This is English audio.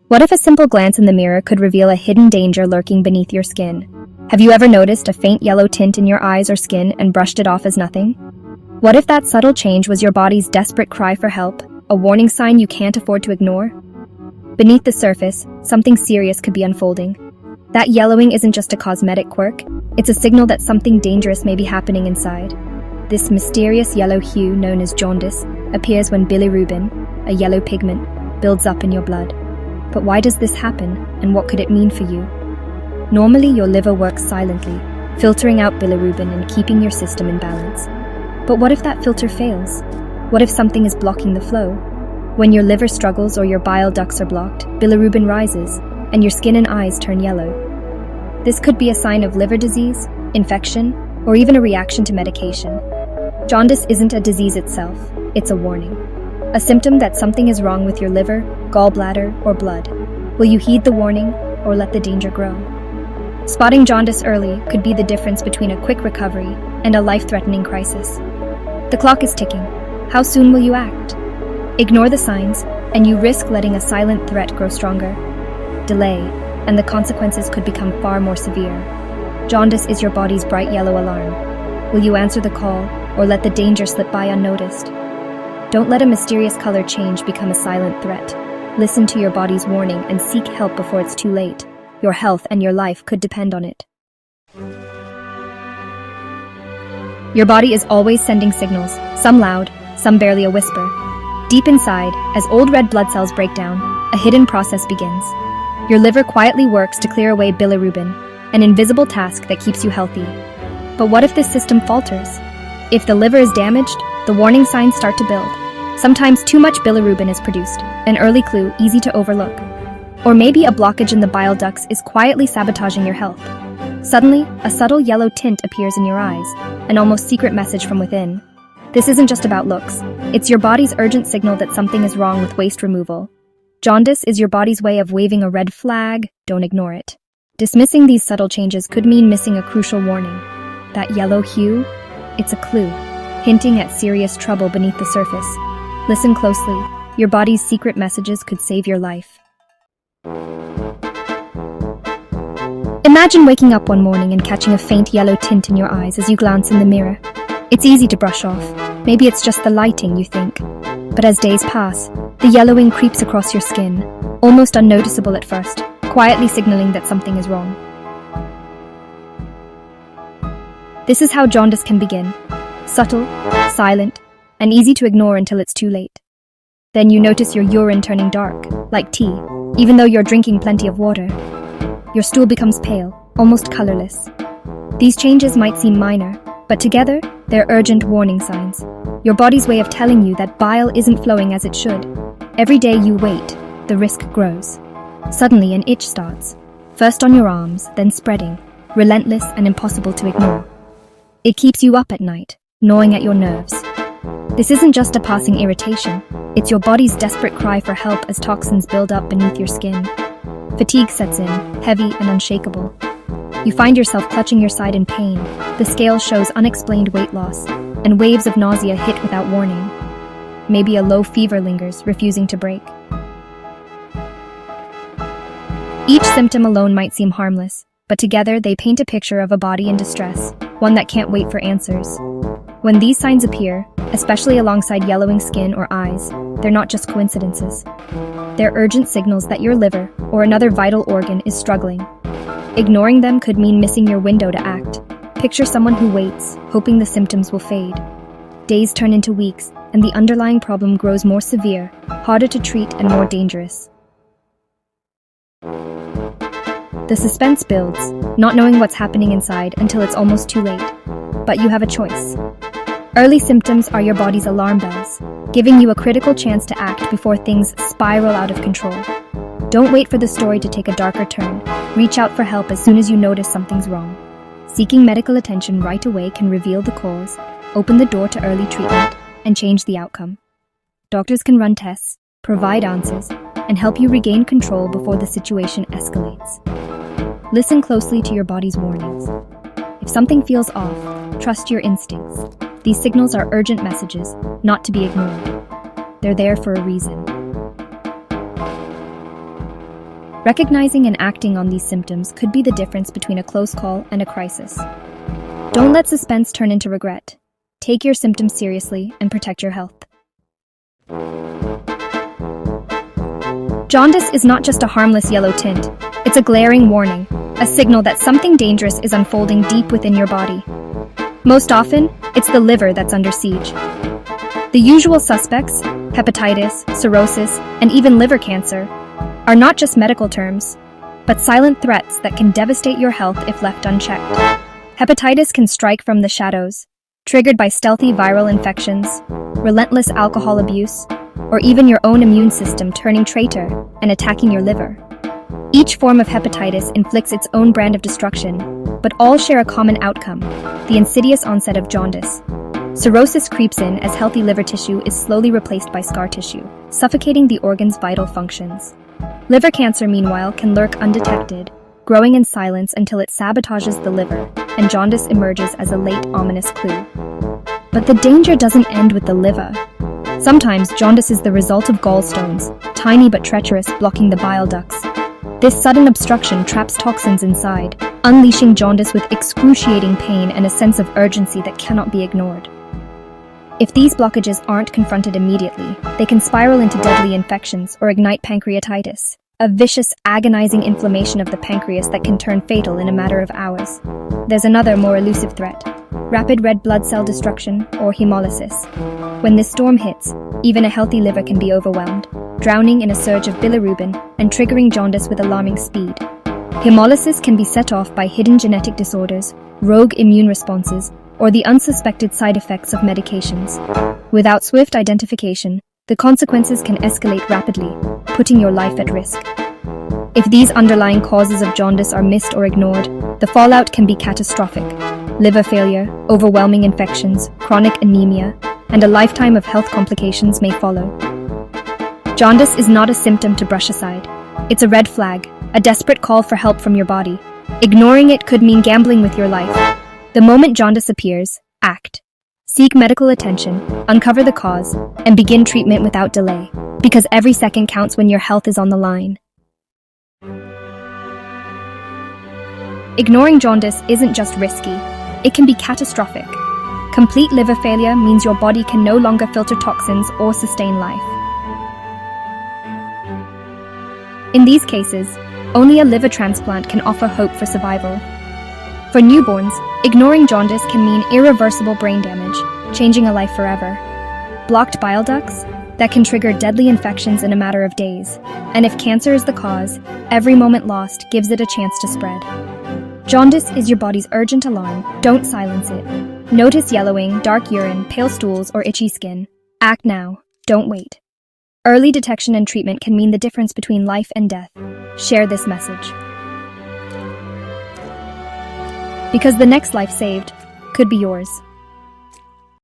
What if a simple glance in the mirror could reveal a hidden danger lurking beneath your skin? Have you ever noticed a faint yellow tint in your eyes or skin and brushed it off as nothing? What if that subtle change was your body's desperate cry for help, a warning sign you can't afford to ignore? Beneath the surface, something serious could be unfolding. That yellowing isn't just a cosmetic quirk, it's a signal that something dangerous may be happening inside. This mysterious yellow hue, known as jaundice, appears when bilirubin, a yellow pigment, builds up in your blood. But why does this happen, and what could it mean for you? Normally, your liver works silently, filtering out bilirubin and keeping your system in balance. But what if that filter fails? What if something is blocking the flow? When your liver struggles or your bile ducts are blocked, bilirubin rises, and your skin and eyes turn yellow. This could be a sign of liver disease, infection, or even a reaction to medication. Jaundice isn't a disease itself, it's a warning. A symptom that something is wrong with your liver, gallbladder, or blood. Will you heed the warning or let the danger grow? Spotting jaundice early could be the difference between a quick recovery and a life-threatening crisis. The clock is ticking. How soon will you act? Ignore the signs, and you risk letting a silent threat grow stronger. Delay, and the consequences could become far more severe. Jaundice is your body's bright yellow alarm. Will you answer the call or let the danger slip by unnoticed? Don't let a mysterious color change become a silent threat. Listen to your body's warning and seek help before it's too late. Your health and your life could depend on it. Your body is always sending signals, some loud, some barely a whisper. Deep inside, as old red blood cells break down, a hidden process begins. Your liver quietly works to clear away bilirubin, an invisible task that keeps you healthy. But what if this system falters? If the liver is damaged, the warning signs start to build. Sometimes too much bilirubin is produced, an early clue easy to overlook. Or maybe a blockage in the bile ducts is quietly sabotaging your health. Suddenly, a subtle yellow tint appears in your eyes, an almost secret message from within. This isn't just about looks. It's your body's urgent signal that something is wrong with waste removal. Jaundice is your body's way of waving a red flag. Don't ignore it. Dismissing these subtle changes could mean missing a crucial warning. That yellow hue? It's a clue, hinting at serious trouble beneath the surface. Listen closely. Your body's secret messages could save your life. Imagine waking up one morning and catching a faint yellow tint in your eyes as you glance in the mirror. It's easy to brush off. Maybe it's just the lighting, you think. But as days pass, the yellowing creeps across your skin, almost unnoticeable at first, quietly signaling that something is wrong. This is how jaundice can begin. Subtle, silent, and easy to ignore until it's too late. Then you notice your urine turning dark, like tea, even though you're drinking plenty of water. Your stool becomes pale, almost colorless. These changes might seem minor, but together, they're urgent warning signs. Your body's way of telling you that bile isn't flowing as it should. Every day you wait, the risk grows. Suddenly an itch starts, first on your arms, then spreading, relentless and impossible to ignore. It keeps you up at night, gnawing at your nerves. This isn't just a passing irritation, it's your body's desperate cry for help as toxins build up beneath your skin. Fatigue sets in, heavy and unshakable. You find yourself clutching your side in pain. The scale shows unexplained weight loss, and waves of nausea hit without warning. Maybe a low fever lingers, refusing to break. Each symptom alone might seem harmless, but together they paint a picture of a body in distress, one that can't wait for answers. When these signs appear, especially alongside yellowing skin or eyes, they're not just coincidences. They're urgent signals that your liver, or another vital organ, is struggling. Ignoring them could mean missing your window to act. Picture someone who waits, hoping the symptoms will fade. Days turn into weeks, and the underlying problem grows more severe, harder to treat, and more dangerous. The suspense builds, not knowing what's happening inside until it's almost too late. But you have a choice. Early symptoms are your body's alarm bells, giving you a critical chance to act before things spiral out of control. Don't wait for the story to take a darker turn. Reach out for help as soon as you notice something's wrong. Seeking medical attention right away can reveal the cause, open the door to early treatment, and change the outcome. Doctors can run tests, provide answers, and help you regain control before the situation escalates. Listen closely to your body's warnings. If something feels off, trust your instincts. These signals are urgent messages, not to be ignored. They're there for a reason. Recognizing and acting on these symptoms could be the difference between a close call and a crisis. Don't let suspense turn into regret. Take your symptoms seriously and protect your health. Jaundice is not just a harmless yellow tint. It's a glaring warning, a signal that something dangerous is unfolding deep within your body. Most often, it's the liver that's under siege. The usual suspects, hepatitis, cirrhosis, and even liver cancer, are not just medical terms, but silent threats that can devastate your health if left unchecked. Hepatitis can strike from the shadows, triggered by stealthy viral infections, relentless alcohol abuse, or even your own immune system turning traitor and attacking your liver. Each form of hepatitis inflicts its own brand of destruction, but all share a common outcome: the insidious onset of jaundice. Cirrhosis creeps in as healthy liver tissue is slowly replaced by scar tissue, suffocating the organ's vital functions. Liver cancer, meanwhile, can lurk undetected, growing in silence until it sabotages the liver, and jaundice emerges as a late, ominous clue. But the danger doesn't end with the liver. Sometimes jaundice is the result of gallstones, tiny but treacherous, blocking the bile ducts. This sudden obstruction traps toxins inside, unleashing jaundice with excruciating pain and a sense of urgency that cannot be ignored. If these blockages aren't confronted immediately, they can spiral into deadly infections or ignite pancreatitis, a vicious, agonizing inflammation of the pancreas that can turn fatal in a matter of hours. There's another, more elusive threat: rapid red blood cell destruction, or hemolysis. When this storm hits, even a healthy liver can be overwhelmed, drowning in a surge of bilirubin and triggering jaundice with alarming speed. Hemolysis can be set off by hidden genetic disorders, rogue immune responses, or the unsuspected side effects of medications. Without swift identification, the consequences can escalate rapidly, putting your life at risk. If these underlying causes of jaundice are missed or ignored, the fallout can be catastrophic. Liver failure, overwhelming infections, chronic anemia, and a lifetime of health complications may follow. Jaundice is not a symptom to brush aside. It's a red flag, a desperate call for help from your body. Ignoring it could mean gambling with your life. The moment jaundice appears, act. Seek medical attention, uncover the cause, and begin treatment without delay, because every second counts when your health is on the line. Ignoring jaundice isn't just risky, it can be catastrophic. Complete liver failure means your body can no longer filter toxins or sustain life. In these cases, only a liver transplant can offer hope for survival. For newborns, ignoring jaundice can mean irreversible brain damage, changing a life forever. Blocked bile ducts? That can trigger deadly infections in a matter of days. And if cancer is the cause, every moment lost gives it a chance to spread. Jaundice is your body's urgent alarm. Don't silence it. Notice yellowing, dark urine, pale stools, or itchy skin. Act now. Don't wait. Early detection and treatment can mean the difference between life and death. Share this message, because the next life saved could be yours.